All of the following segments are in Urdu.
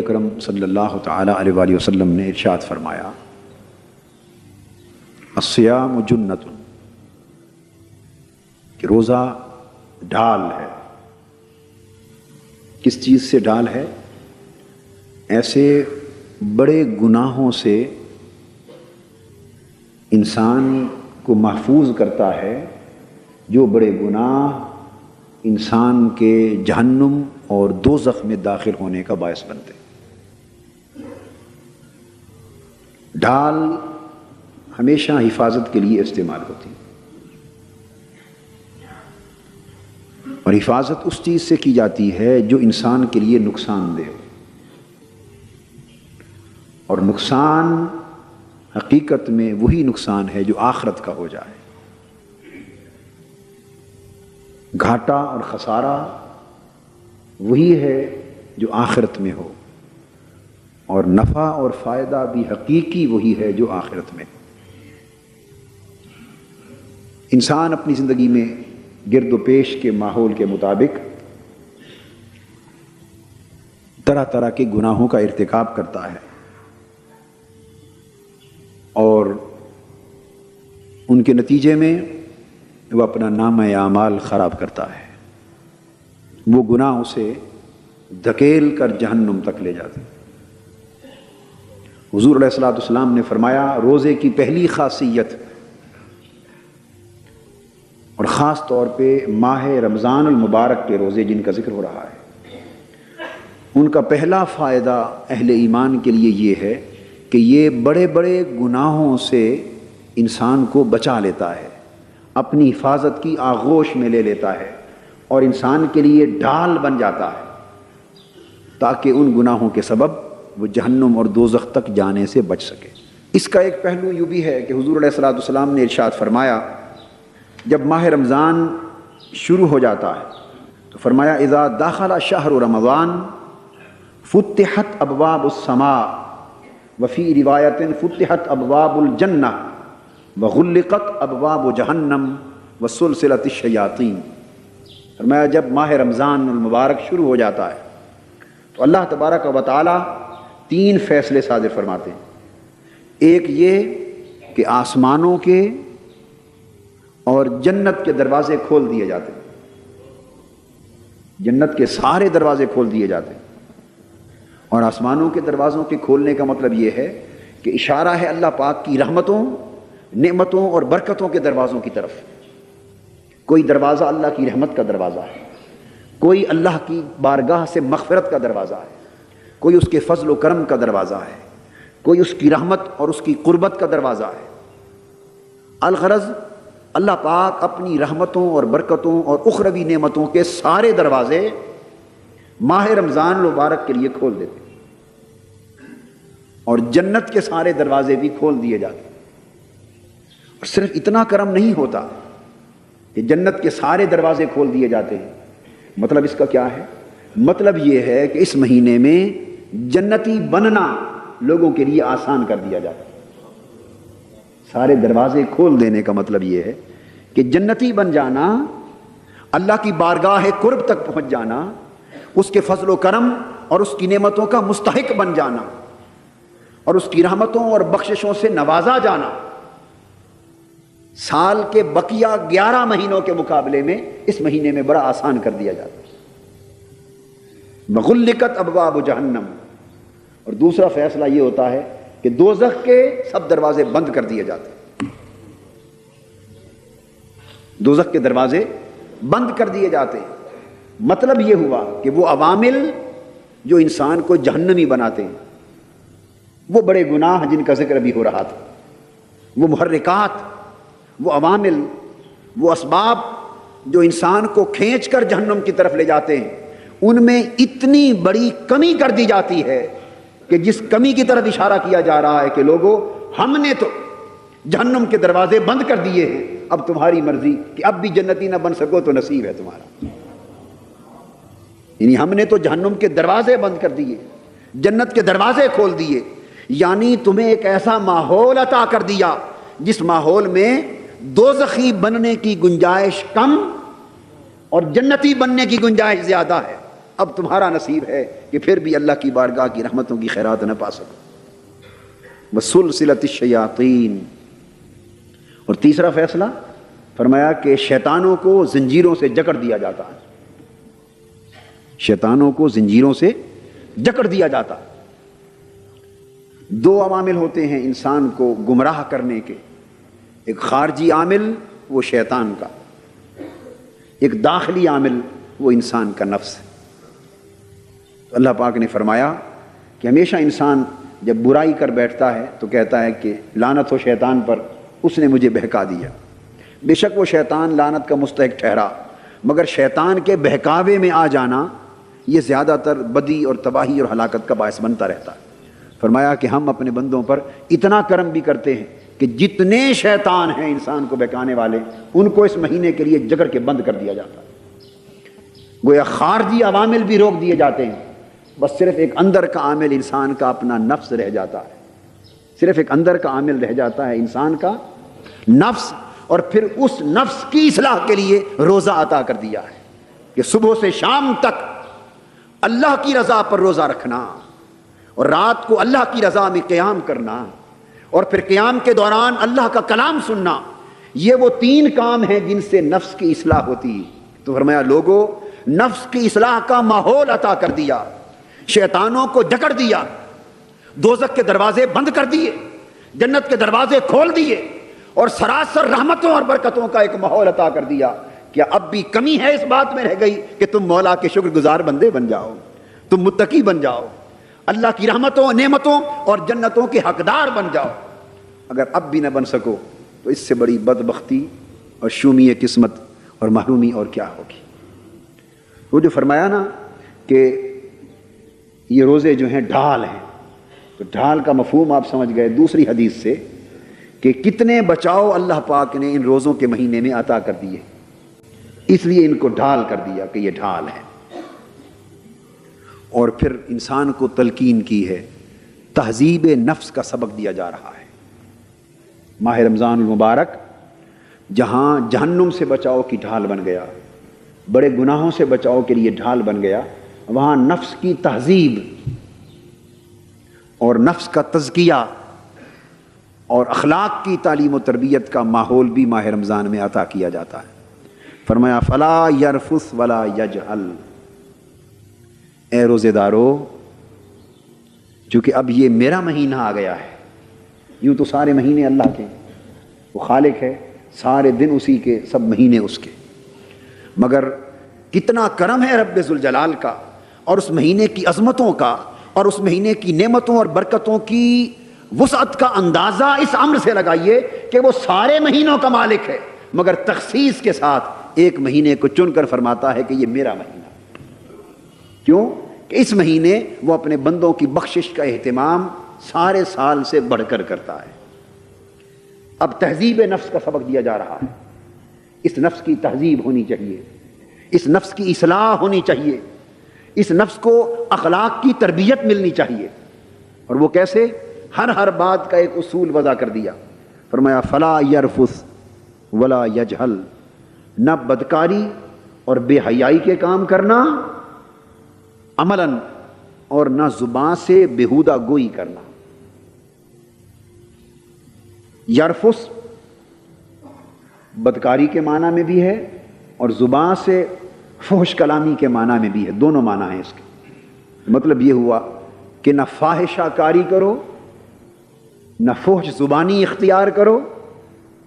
اکرم صلی اللہ تعالی علیہ وآلہ وسلم نے ارشاد فرمایا، الصیام جنۃ، کہ روزہ ڈھال ہے۔ کس چیز سے ڈھال ہے؟ ایسے بڑے گناہوں سے انسان کو محفوظ کرتا ہے جو بڑے گناہ انسان کے جہنم اور دوزخ میں داخل ہونے کا باعث بنتے۔ ڈھال ہمیشہ حفاظت کے لیے استعمال ہوتی، اور حفاظت اس چیز سے کی جاتی ہے جو انسان کے لیے نقصان دہ ہو، اور نقصان حقیقت میں وہی نقصان ہے جو آخرت کا ہو جائے۔ گھاٹا اور خسارہ وہی ہے جو آخرت میں ہو، اور نفع اور فائدہ بھی حقیقی وہی ہے جو آخرت میں۔ انسان اپنی زندگی میں گرد و پیش کے ماحول کے مطابق طرح طرح کے گناہوں کا ارتکاب کرتا ہے، اور ان کے نتیجے میں وہ اپنا نامہ اعمال خراب کرتا ہے۔ وہ گناہ اسے دھکیل کر جہنم تک لے جاتے۔ حضور علیہ الصلوۃ والسلام نے فرمایا، روزے کی پہلی خاصیت، اور خاص طور پہ ماہ رمضان المبارک کے روزے جن کا ذکر ہو رہا ہے، ان کا پہلا فائدہ اہل ایمان کے لیے یہ ہے کہ یہ بڑے بڑے گناہوں سے انسان کو بچا لیتا ہے، اپنی حفاظت کی آغوش میں لے لیتا ہے، اور انسان کے لیے ڈھال بن جاتا ہے تاکہ ان گناہوں کے سبب وہ جہنم اور دوزخ تک جانے سے بچ سکے۔ اس کا ایک پہلو یہ بھی ہے کہ حضور علیہ الصلوۃ والسلام نے ارشاد فرمایا، جب ماہ رمضان شروع ہو جاتا ہے تو فرمایا، اذا دخل شہر رمضان فتحت ابواب السماء وفی روایت فتحت ابواب الجنہ وغلقت ابواب جہنم وسلسلت الشیاطین۔ فرمایا جب ماہ رمضان المبارک شروع ہو جاتا ہے تو اللہ تبارک و تعالی 3 فیصلے صادر فرماتے ہیں۔ ایک یہ کہ آسمانوں کے اور جنت کے دروازے کھول دیے جاتے ہیں، جنت کے سارے دروازے کھول دیے جاتے ہیں، اور آسمانوں کے دروازوں کے کھولنے کا مطلب یہ ہے کہ اشارہ ہے اللہ پاک کی رحمتوں، نعمتوں اور برکتوں کے دروازوں کی طرف۔ کوئی دروازہ اللہ کی رحمت کا دروازہ ہے، کوئی اللہ کی بارگاہ سے مغفرت کا دروازہ ہے، کوئی اس کے فضل و کرم کا دروازہ ہے، کوئی اس کی رحمت اور اس کی قربت کا دروازہ ہے۔ الغرض اللہ پاک اپنی رحمتوں اور برکتوں اور اخروی نعمتوں کے سارے دروازے ماہ رمضان المبارک کے لیے کھول دیتے، اور جنت کے سارے دروازے بھی کھول دیے جاتے۔ اور صرف اتنا کرم نہیں ہوتا کہ جنت کے سارے دروازے کھول دیے جاتے ہیں، مطلب اس کا کیا ہے؟ مطلب یہ ہے کہ اس مہینے میں جنتی بننا لوگوں کے لیے آسان کر دیا جاتا ہے۔ سارے دروازے کھول دینے کا مطلب یہ ہے کہ جنتی بن جانا، اللہ کی بارگاہ قرب تک پہنچ جانا، اس کے فضل و کرم اور اس کی نعمتوں کا مستحق بن جانا، اور اس کی رحمتوں اور بخششوں سے نوازا جانا، سال کے بقیہ 11 مہینوں کے مقابلے میں اس مہینے میں بڑا آسان کر دیا جاتا ہے۔ وغلقت ابواب جہنم، اور دوسرا فیصلہ یہ ہوتا ہے کہ دوزخ کے سب دروازے بند کر دیے جاتے ہیں، دوزخ کے دروازے بند کر دیے جاتے ہیں۔ مطلب یہ ہوا کہ وہ عوامل جو انسان کو جہنمی بناتے ہیں، وہ بڑے گناہ جن کا ذکر ابھی ہو رہا تھا، وہ محرکات، وہ عوامل، وہ اسباب جو انسان کو کھینچ کر جہنم کی طرف لے جاتے ہیں، ان میں اتنی بڑی کمی کر دی جاتی ہے کہ جس کمی کی طرف اشارہ کیا جا رہا ہے کہ لوگوں، ہم نے تو جہنم کے دروازے بند کر دیے ہیں، اب تمہاری مرضی کہ اب بھی جنتی نہ بن سکو تو نصیب ہے تمہارا۔ یعنی ہم نے تو جہنم کے دروازے بند کر دیے، جنت کے دروازے کھول دیے، یعنی تمہیں ایک ایسا ماحول عطا کر دیا جس ماحول میں دوزخی بننے کی گنجائش کم اور جنتی بننے کی گنجائش زیادہ ہے۔ اب تمہارا نصیب ہے کہ پھر بھی اللہ کی بارگاہ کی رحمتوں کی خیرات نہ پا سکو۔ وسلسلۃ الشیاطین، اور تیسرا فیصلہ فرمایا کہ شیطانوں کو زنجیروں سے جکڑ دیا جاتا ہے، شیطانوں کو زنجیروں سے جکڑ دیا جاتا۔ دو عوامل ہوتے ہیں انسان کو گمراہ کرنے کے، ایک خارجی عامل وہ شیطان کا، ایک داخلی عامل وہ انسان کا نفس ہے۔ تو اللہ پاک نے فرمایا کہ ہمیشہ انسان جب برائی کر بیٹھتا ہے تو کہتا ہے کہ لعنت ہو شیطان پر، اس نے مجھے بہکا دیا۔ بے شک وہ شیطان لعنت کا مستحق ٹھہرا، مگر شیطان کے بہکاوے میں آ جانا یہ زیادہ تر بدی اور تباہی اور ہلاکت کا باعث بنتا رہتا ہے۔ فرمایا کہ ہم اپنے بندوں پر اتنا کرم بھی کرتے ہیں کہ جتنے شیطان ہیں انسان کو بہکانے والے، ان کو اس مہینے کے لیے جکڑ کے بند کر دیا جاتا ہے۔ گویا خارجی عوامل بھی روک دیے جاتے ہیں، بس صرف ایک اندر کا عامل انسان کا اپنا نفس رہ جاتا ہے، صرف ایک اندر کا عامل رہ جاتا ہے انسان کا نفس، اور پھر اس نفس کی اصلاح کے لیے روزہ عطا کر دیا ہے کہ صبح سے شام تک اللہ کی رضا پر روزہ رکھنا، اور رات کو اللہ کی رضا میں قیام کرنا، اور پھر قیام کے دوران اللہ کا کلام سننا۔ یہ وہ تین کام ہیں جن سے نفس کی اصلاح ہوتی ہے۔ تو فرمایا لوگوں، نفس کی اصلاح کا ماحول عطا کر دیا، شیطانوں کو جکڑ دیا، دوزخ کے دروازے بند کر دیے، جنت کے دروازے کھول دیے، اور سراسر رحمتوں اور برکتوں کا ایک ماحول عطا کر دیا۔ کیا اب بھی کمی ہے اس بات میں رہ گئی کہ تم مولا کے شکر گزار بندے بن جاؤ، تم متقی بن جاؤ، اللہ کی رحمتوں، نعمتوں اور جنتوں کے حقدار بن جاؤ؟ اگر اب بھی نہ بن سکو تو اس سے بڑی بدبختی اور شومی قسمت اور محرومی اور کیا ہوگی۔ وہ جو فرمایا نا کہ یہ روزے جو ہیں ڈھال ہیں، تو ڈھال کا مفہوم آپ سمجھ گئے دوسری حدیث سے کہ کتنے بچاؤ اللہ پاک نے ان روزوں کے مہینے میں عطا کر دیے، اس لیے ان کو ڈھال کر دیا کہ یہ ڈھال ہے۔ اور پھر انسان کو تلقین کی ہے، تہذیب نفس کا سبق دیا جا رہا ہے۔ ماہ رمضان المبارک جہاں جہنم سے بچاؤ کی ڈھال بن گیا، بڑے گناہوں سے بچاؤ کے لیے ڈھال بن گیا، وہاں نفس کی تہذیب اور نفس کا تزکیہ اور اخلاق کی تعلیم و تربیت کا ماحول بھی ماہ رمضان میں عطا کیا جاتا ہے۔ فرمایا فلا یرفث ولا یجہل، اے روزے دارو، چونکہ اب یہ میرا مہینہ آ گیا ہے، یوں تو سارے مہینے اللہ کے، وہ خالق ہے، سارے دن اسی کے، سب مہینے اس کے، مگر کتنا کرم ہے رب ذوالجلال کا اور اس مہینے کی عظمتوں کا اور اس مہینے کی نعمتوں اور برکتوں کی وسعت کا اندازہ اس امر سے لگائیے کہ وہ سارے مہینوں کا مالک ہے، مگر تخصیص کے ساتھ ایک مہینے کو چن کر فرماتا ہے کہ یہ میرا مہینہ۔ کیوں؟ کہ اس مہینے وہ اپنے بندوں کی بخشش کا اہتمام سارے سال سے بڑھ کر کرتا ہے۔ اب تہذیب نفس کا سبق دیا جا رہا ہے، اس نفس کی تہذیب ہونی چاہیے، اس نفس کی اصلاح ہونی چاہیے، اس نفس کو اخلاق کی تربیت ملنی چاہیے۔ اور وہ کیسے؟ ہر بات کا ایک اصول وضع کر دیا۔ فرمایا فلا یرفث ولا یجہل، نہ بدکاری اور بے حیائی کے کام کرنا عملاً، اور نہ زبان سے بیہودہ گوئی کرنا۔ یرفث بدکاری کے معنی میں بھی ہے اور زبان سے فحش کلامی کے معنی میں بھی ہے، دونوں معنی ہیں اس کے۔ مطلب یہ ہوا کہ نہ فاحشہ کاری کرو، نہ فحش زبانی اختیار کرو،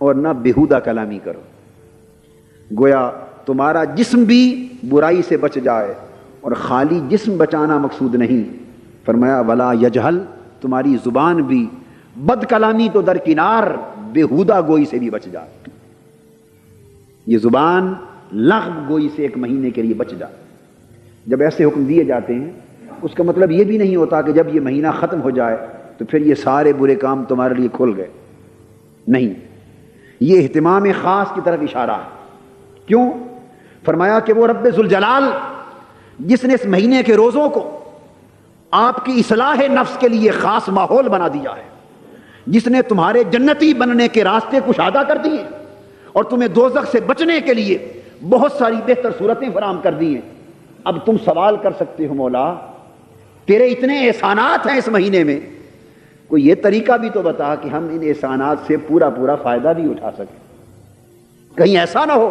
اور نہ بیہودہ کلامی کرو۔ گویا تمہارا جسم بھی برائی سے بچ جائے، اور خالی جسم بچانا مقصود نہیں، فرمایا ولا یجہل، تمہاری زبان بھی بد کلامی تو درکنار، بیہودہ گوئی سے بھی بچ جائے۔ یہ زبان لغو گوئی سے ایک مہینے کے لیے بچ جائے۔ جب ایسے حکم دیے جاتے ہیں اس کا مطلب یہ بھی نہیں ہوتا کہ جب یہ مہینہ ختم ہو جائے تو پھر یہ سارے برے کام تمہارے لیے کھل گئے، نہیں، یہ اہتمام خاص کی طرف اشارہ ہے۔ کیوں؟ فرمایا کہ وہ رب ذوالجلال جس نے اس مہینے کے روزوں کو آپ کی اصلاح نفس کے لیے خاص ماحول بنا دیا ہے، جس نے تمہارے جنتی بننے کے راستے کشادہ کر دیے اور تمہیں دوزخ سے بچنے کے لیے بہت ساری بہتر صورتیں فراہم کر دی ہیں، اب تم سوال کر سکتے ہو مولا تیرے اتنے احسانات ہیں اس مہینے میں، کوئی یہ طریقہ بھی تو بتا کہ ہم ان احسانات سے پورا پورا فائدہ بھی اٹھا سکیں۔ کہیں ایسا نہ ہو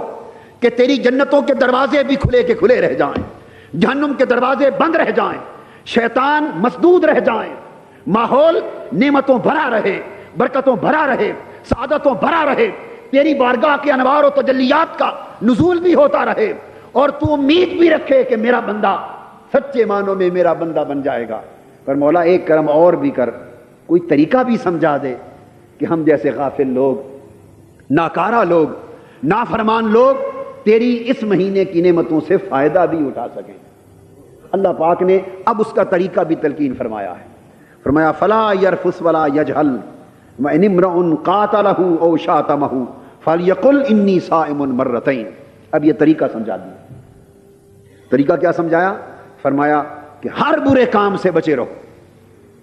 کہ تیری جنتوں کے دروازے بھی کھلے کے کھلے رہ جائیں، جہنم کے دروازے بند رہ جائیں، شیطان مسدود رہ جائیں، ماحول نعمتوں بھرا رہے، برکتوں بھرا رہے، سعادتوں بھرا رہے، تیری بارگاہ کے انوار و تجلیات کا نزول بھی ہوتا رہے، اور تو امید بھی رکھے کہ میرا بندہ سچے معنوں میں میرا بندہ بن جائے گا۔ پر مولا ایک کرم اور بھی کر، کوئی طریقہ بھی سمجھا دے کہ ہم جیسے غافل لوگ، ناکارہ لوگ، نافرمان لوگ تیری اس مہینے کی نعمتوں سے فائدہ بھی اٹھا سکیں۔ اللہ پاک نے اب اس کا طریقہ بھی تلقین فرمایا ہے، فرمایا فلا یرفس ولا یجہل وان امرؤ قاتلہ او شاتمہ فلیقل انی صائم مرتین۔ اب یہ طریقہ سمجھا دیا۔ طریقہ کیا سمجھایا؟ فرمایا کہ ہر برے کام سے بچے رہو۔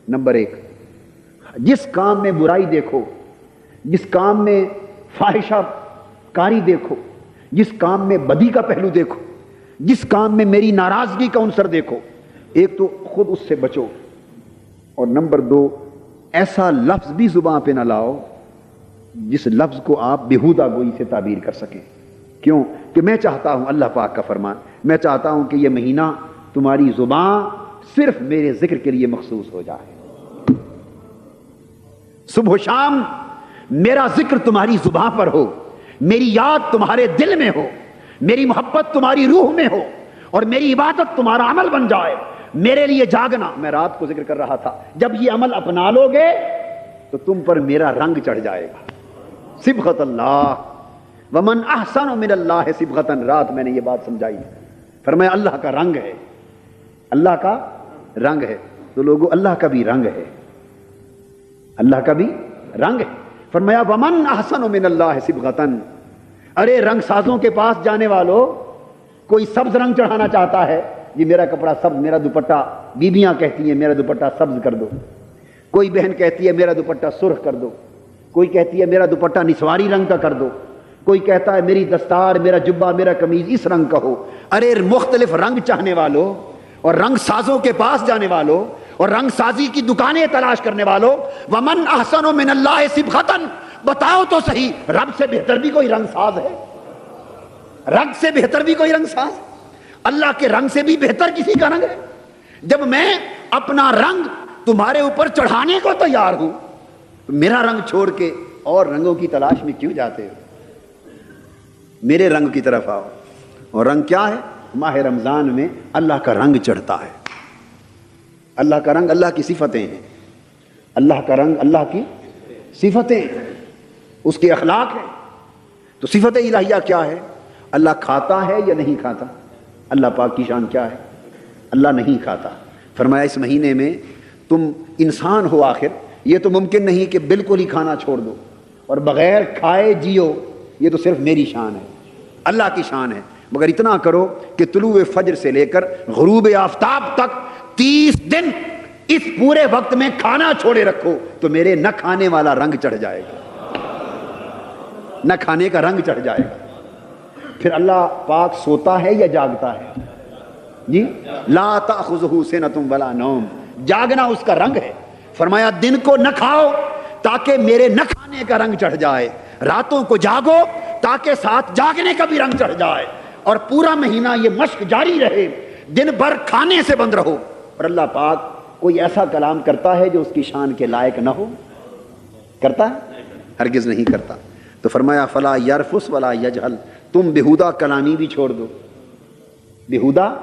نمبر ایک، جس کام میں برائی دیکھو، جس کام میں فاحشہ کاری دیکھو، جس کام میں بدی کا پہلو دیکھو، جس کام میں میری ناراضگی کا عنصر دیکھو، ایک تو خود اس سے بچو، اور نمبر دو ایسا لفظ بھی زبان پہ نہ لاؤ جس لفظ کو آپ بےہودہ گوئی سے تعبیر کر سکیں۔ کیوں کہ میں چاہتا ہوں، اللہ پاک کا فرمان، میں چاہتا ہوں کہ یہ مہینہ تمہاری زبان صرف میرے ذکر کے لیے مخصوص ہو جائے، صبح و شام میرا ذکر تمہاری زبان پر ہو، میری یاد تمہارے دل میں ہو، میری محبت تمہاری روح میں ہو، اور میری عبادت تمہارا عمل بن جائے۔ میرے لیے جاگنا، میں رات کو ذکر کر رہا تھا، جب یہ عمل اپنا لو گے تو تم پر میرا رنگ چڑھ جائے گا۔ صبغۃ اللہ ومن احسن من اللہ صبغۃ، رات میں نے یہ بات سمجھائی، فرمایا اللہ کا رنگ ہے، اللہ کا رنگ ہے، تو لوگوں اللہ کا بھی رنگ ہے، اللہ کا بھی رنگ ہے۔ فرمایا ومن احسن من اللہ صبغۃ، ارے رنگ سازوں کے پاس جانے والوں، کوئی سبز رنگ چڑھانا چاہتا ہے، جی میرا کپڑا سبز، میرا دوپٹہ، بیویاں کہتی ہیں میرا دوپٹہ سبز کر دو، کوئی بہن کہتی ہے میرا دوپٹہ سرخ کر دو، کوئی کہتی ہے میرا دوپٹہ نسواری رنگ کا کر دو، کوئی کہتا ہے میری دستار، میرا جبہ، میرا قمیض اس رنگ کا ہو۔ ارے مختلف رنگ چاہنے والوں اور رنگ سازوں کے پاس جانے والوں اور رنگ سازی کی دکانیں تلاش کرنے والوں، ومن احسن من اللہ صبغۃ، بتاؤ تو صحیح رب سے بہتر بھی کوئی رنگ ساز ہے؟ رنگ سے بہتر بھی کوئی رنگ ساز؟ اللہ کے رنگ سے بھی بہتر کسی کا رنگ ہے؟ جب میں اپنا رنگ تمہارے اوپر چڑھانے کو تیار ہوں تو میرا رنگ چھوڑ کے اور رنگوں کی تلاش میں کیوں جاتے ہو؟ میرے رنگ کی طرف آؤ۔ اور رنگ کیا ہے؟ ماہ رمضان میں اللہ کا رنگ چڑھتا ہے۔ اللہ کا رنگ اللہ کی صفتیں ہیں، اللہ کا رنگ اللہ کی صفتیں ہیں، اس کے اخلاق ہیں۔ تو صفت الہیہ کیا ہے؟ اللہ کھاتا ہے یا نہیں کھاتا؟ اللہ پاک کی شان کیا ہے؟ اللہ نہیں کھاتا۔ فرمایا اس مہینے میں تم انسان ہو، آخر یہ تو ممکن نہیں کہ بالکل ہی کھانا چھوڑ دو اور بغیر کھائے جیو، یہ تو صرف میری شان ہے، اللہ کی شان ہے، مگر اتنا کرو کہ طلوع فجر سے لے کر غروب آفتاب تک 30 دن اس پورے وقت میں کھانا چھوڑے رکھو تو میرے نہ کھانے والا رنگ چڑھ جائے گا، نہ کھانے کا رنگ چڑھ جائے گا۔ پھر اللہ پاک سوتا ہے یا جاگتا ہے؟ جی لا تأخذہ سنۃ ولا نوم، جاگنا اس کا رنگ ہے۔ فرمایا دن کو نہ کھاؤ تاکہ میرے نہ کھانے کا رنگ چڑھ جائے، راتوں کو جاگو تاکہ ساتھ جاگنے کا بھی رنگ چڑھ جائے، اور پورا مہینہ یہ مشق جاری رہے، دن بھر کھانے سے بند رہو۔ اور اللہ پاک کوئی ایسا کلام کرتا ہے جو اس کی شان کے لائق نہ ہو؟ کرتا ہے؟ ہرگز نہیں کرتا۔ تو فرمایا فلا یرفس ولا یجہل، تم بےہودہ کلامی بھی چھوڑ دو، بےہودہ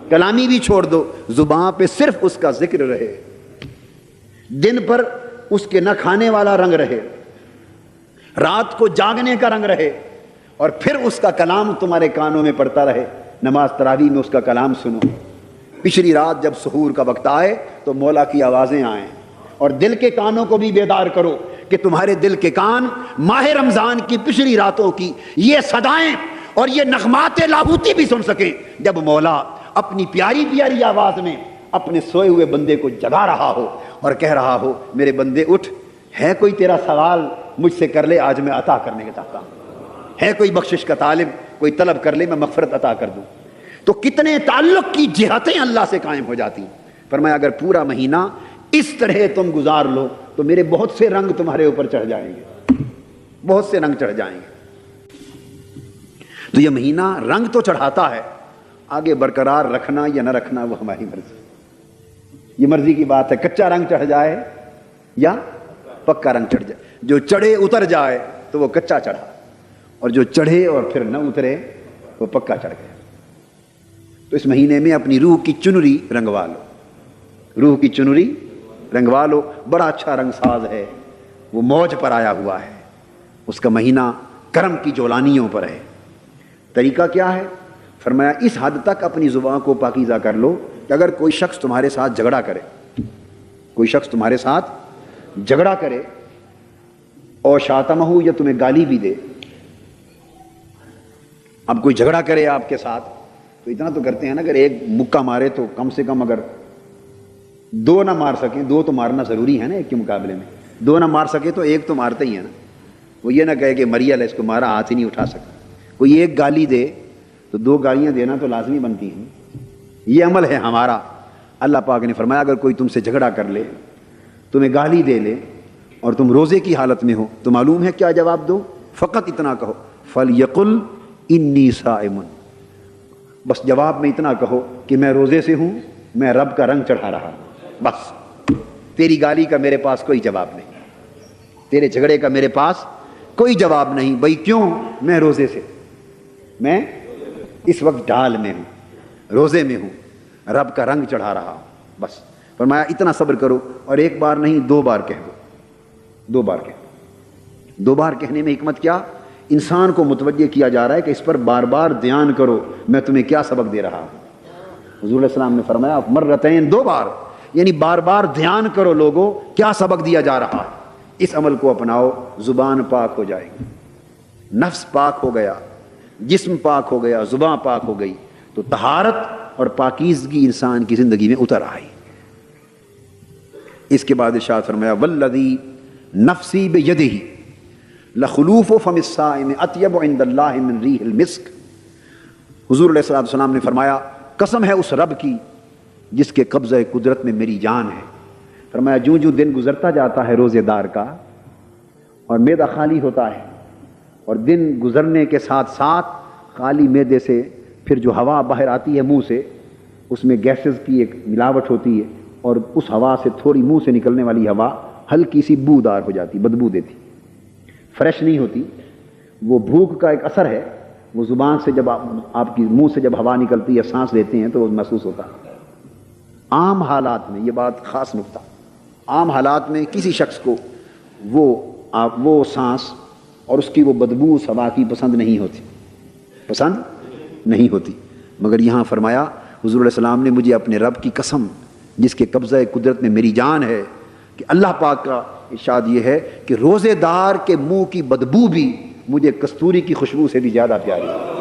کلامی بھی چھوڑ دو، زبان پہ صرف اس کا ذکر رہے، دن پر اس کے نہ کھانے والا رنگ رہے، رات کو جاگنے کا رنگ رہے، اور پھر اس کا کلام تمہارے کانوں میں پڑتا رہے، نماز تراویح میں اس کا کلام سنو۔ پچھلی رات جب سحور کا وقت آئے تو مولا کی آوازیں آئیں، اور دل کے کانوں کو بھی بیدار کرو کہ تمہارے دل کے کان ماہ رمضان کی پچھلی راتوں کی یہ صدائیں اور یہ نغمات لاہوتی بھی سن سکیں، جب مولا اپنی پیاری پیاری آواز میں اپنے سوئے ہوئے بندے کو جگا رہا ہو اور کہہ رہا ہو میرے بندے اٹھ، ہے کوئی تیرا سوال مجھ سے کر لے، آج میں عطا کرنے کے چاہتا ہوں، ہے کوئی بخشش کا طالب، کوئی طلب کر لے میں مغفرت عطا کر دوں۔ تو کتنے تعلق کی جہتیں اللہ سے قائم ہو جاتی ہیں۔ فرمایا اگر پورا مہینہ اس طرح تم گزار لو تو میرے بہت سے رنگ تمہارے اوپر چڑھ جائیں گے، بہت سے رنگ چڑھ جائیں گے۔ تو یہ مہینہ رنگ تو چڑھاتا ہے، آگے برقرار رکھنا یا نہ رکھنا وہ ہماری مرضی، یہ مرضی کی بات ہے۔ کچا رنگ چڑھ جائے یا پکا رنگ چڑھ جائے، جو چڑھے اتر جائے تو وہ کچا چڑھا، اور جو چڑھے اور پھر نہ اترے وہ پکا چڑھ گیا۔ تو اس مہینے میں اپنی روح کی چنری رنگوا لو، روح کی چنری رنگوا لو۔ بڑا اچھا رنگ ساز ہے، وہ موج پر آیا ہوا ہے، اس کا مہینہ کرم کی جولانیوں پر ہے۔ طریقہ کیا ہے؟ فرمایا اس حد تک اپنی زبان کو پاکیزہ کر لو کہ اگر کوئی شخص تمہارے ساتھ جھگڑا کرے، کوئی شخص تمہارے ساتھ جھگڑا کرے اور شاتمہ یا تمہیں گالی بھی دے، اب کوئی جھگڑا کرے آپ کے ساتھ تو اتنا تو کرتے ہیں نا، اگر ایک مکہ مارے تو کم سے کم اگر دو نہ مار سکیں، دو تو مارنا ضروری ہے نا ایک کے مقابلے میں، دو نہ مار سکے تو ایک تو مارتا ہی ہے نا۔ وہ یہ نہ کہے کہ مریل ہے اس کو مارا، ہاتھ ہی نہیں اٹھا سکتا۔ کوئی ایک گالی دے تو دو گالیاں دینا تو لازمی بنتی ہیں، یہ عمل ہے ہمارا۔ اللہ پاک نے فرمایا اگر کوئی تم سے جھگڑا کر لے، تمہیں گالی دے لے اور تم روزے کی حالت میں ہو تو معلوم ہے کیا جواب دو؟ فقط اتنا کہو فَلْيَقُلْ إِنِّي صَائِمٌ، بس جواب میں اتنا کہو کہ میں روزے سے ہوں، میں رب کا رنگ چڑھا رہا ہوں۔ بس تیری گالی کا میرے پاس کوئی جواب نہیں، تیرے جھگڑے کا میرے پاس کوئی جواب نہیں۔ بھئی کیوں؟ میں روزے سے، میں اس وقت ڈھال میں ہوں، روزے میں ہوں، رب کا رنگ چڑھا رہا ہوں۔ بس فرمایا اتنا صبر کرو، اور ایک بار نہیں 2 بار کہہ دو، 2 بار کہہ دو۔ 2 بار کہنے میں حکمت کیا؟ انسان کو متوجہ کیا جا رہا ہے کہ اس پر بار بار دھیان کرو میں تمہیں کیا سبق دے رہا ہوں۔ حضور علیہ السلام نے فرمایا مرتین، 2 بار، یعنی بار بار دھیان کرو لوگوں کیا سبق دیا جا رہا ہے۔ اس عمل کو اپناؤ، زبان پاک ہو جائے گی، نفس پاک ہو گیا، جسم پاک ہو گیا، زبان پاک ہو گئی، تو طہارت اور پاکیزگی انسان کی زندگی میں اتر آئی۔ اس کے بعد ارشاد فرمایا والذی نفسی بیدہ لخلوف فم الصائم اطیب عند اللہ من ریح المسک۔ حضور علیہ السلام نے فرمایا قسم ہے اس رب کی جس کے قبضہ قدرت میں میری جان ہے۔ فرمایا جوں جوں دن گزرتا جاتا ہے روزے دار کا اور معدہ خالی ہوتا ہے، اور دن گزرنے کے ساتھ ساتھ خالی معدے سے پھر جو ہوا باہر آتی ہے منہ سے، اس میں گیسز کی ایک ملاوٹ ہوتی ہے، اور اس ہوا سے تھوڑی منہ سے نکلنے والی ہوا ہلکی سی بودار ہو جاتی، بدبو دیتی، فریش نہیں ہوتی۔ وہ بھوک کا ایک اثر ہے، وہ زبان سے جب آپ کی منہ سے جب ہوا نکلتی ہے، سانس لیتے ہیں تو وہ محسوس ہوتا ہے۔ عام حالات میں، یہ بات خاص نکتہ، عام حالات میں کسی شخص کو وہ سانس اور اس کی وہ بدبو اس ہوا کی پسند نہیں ہوتی، پسند نہیں ہوتی، مگر یہاں فرمایا حضور علیہ السلام نے مجھے اپنے رب کی قسم جس کے قبضہ قدرت میں میری جان ہے، کہ اللہ پاک کا ارشاد یہ ہے کہ روزے دار کے منہ کی بدبو بھی مجھے کستوری کی خوشبو سے بھی زیادہ پیاری ہے۔